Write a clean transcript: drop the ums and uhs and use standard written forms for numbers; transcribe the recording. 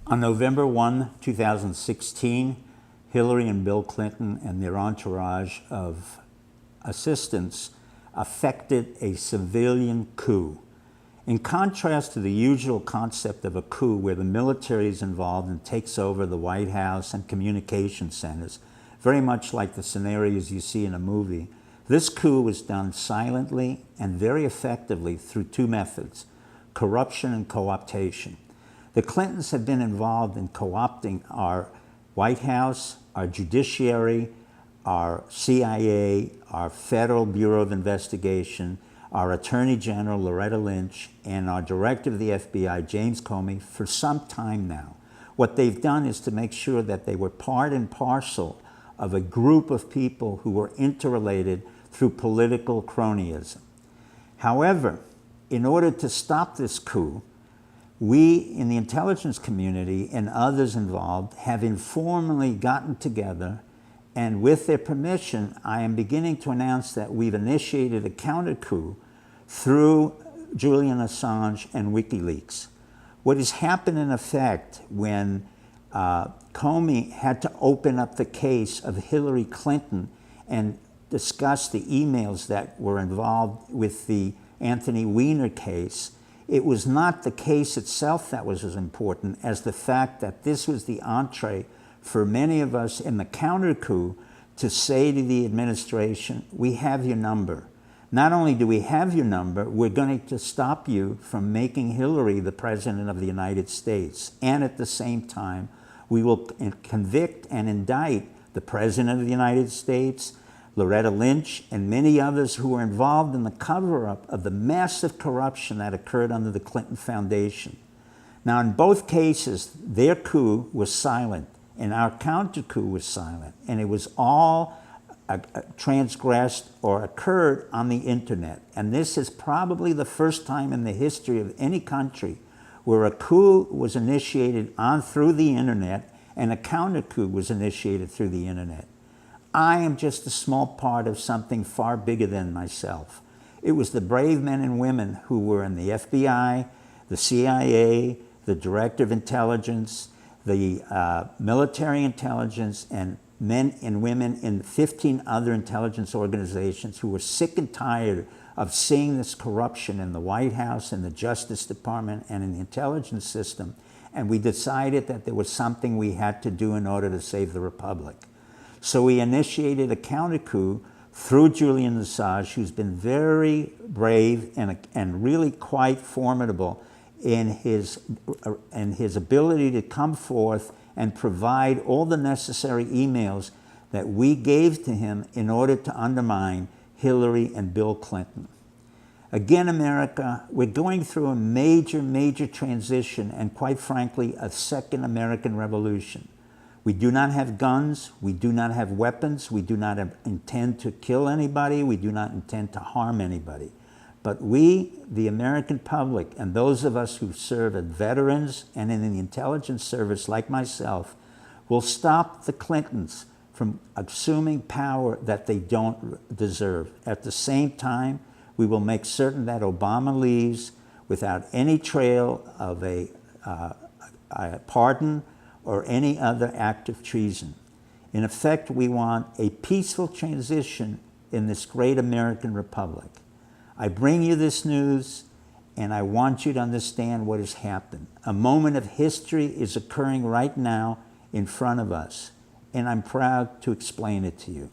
On November 2016, Hillary and Bill Clinton and their entourage of assistants effected a civilian coup. In contrast to the usual concept of a coup where the military is involved and takes over the White House and communication centers, very much like the scenarios you see in a movie, this coup was done silently and very effectively through two methods: corruption and co-optation. The Clintons have been involved in co-opting our White House, our judiciary, our CIA, our Federal Bureau of Investigation, our Attorney General, Loretta Lynch, and our Director of the FBI, James Comey, for some time now. What they've done is to make sure that they were part and parcel of a group of people who were interrelated through political cronyism. However, in order to stop this coup, we in the intelligence community and others involved have informally gotten together, and with their permission, I am beginning to announce that we've initiated a counter-coup through Julian Assange and WikiLeaks. What has happened in effect when Comey had to open up the case of Hillary Clinton and discuss the emails that were involved with the Anthony Weiner case, it was not the case itself that was as important as the fact that this was the entree for many of us in the counter-coup to say to the administration, we have your number. Not only do we have your number, we're going to stop you from making Hillary the President of the United States. And at the same time, we will convict and indict the President of the United States, Loretta Lynch, and many others who were involved in the cover-up of the massive corruption that occurred under the Clinton Foundation. Now, in both cases, their coup was silent, and our counter-coup was silent, and it was all transgressed or occurred on the internet. And this is probably the first time in the history of any country where a coup was initiated through the internet and a counter-coup was initiated through the internet. I am just a small part of something far bigger than myself. It was the brave men and women who were in the FBI, the CIA, the Director of Intelligence, the military intelligence, and men and women in 15 other intelligence organizations who were sick and tired of seeing this corruption in the White House, in the Justice Department, and in the intelligence system. And we decided that there was something we had to do in order to save the Republic. So we initiated a counter-coup through Julian Assange, who's been very brave and really quite formidable in his ability to come forth and provide all the necessary emails that we gave to him in order to undermine Hillary and Bill Clinton. Again, America, we're going through a major transition and, quite frankly, a second American Revolution. We do not have guns, we do not have weapons, we do not intend to kill anybody, we do not intend to harm anybody. But we, the American public, and those of us who serve as veterans and in the intelligence service like myself, will stop the Clintons from assuming power that they don't deserve. At the same time, we will make certain that Obama leaves without any trail of a pardon or any other act of treason. In effect, we want a peaceful transition in this great American Republic. I bring you this news, and I want you to understand what has happened. A moment of history is occurring right now in front of us, and I'm proud to explain it to you.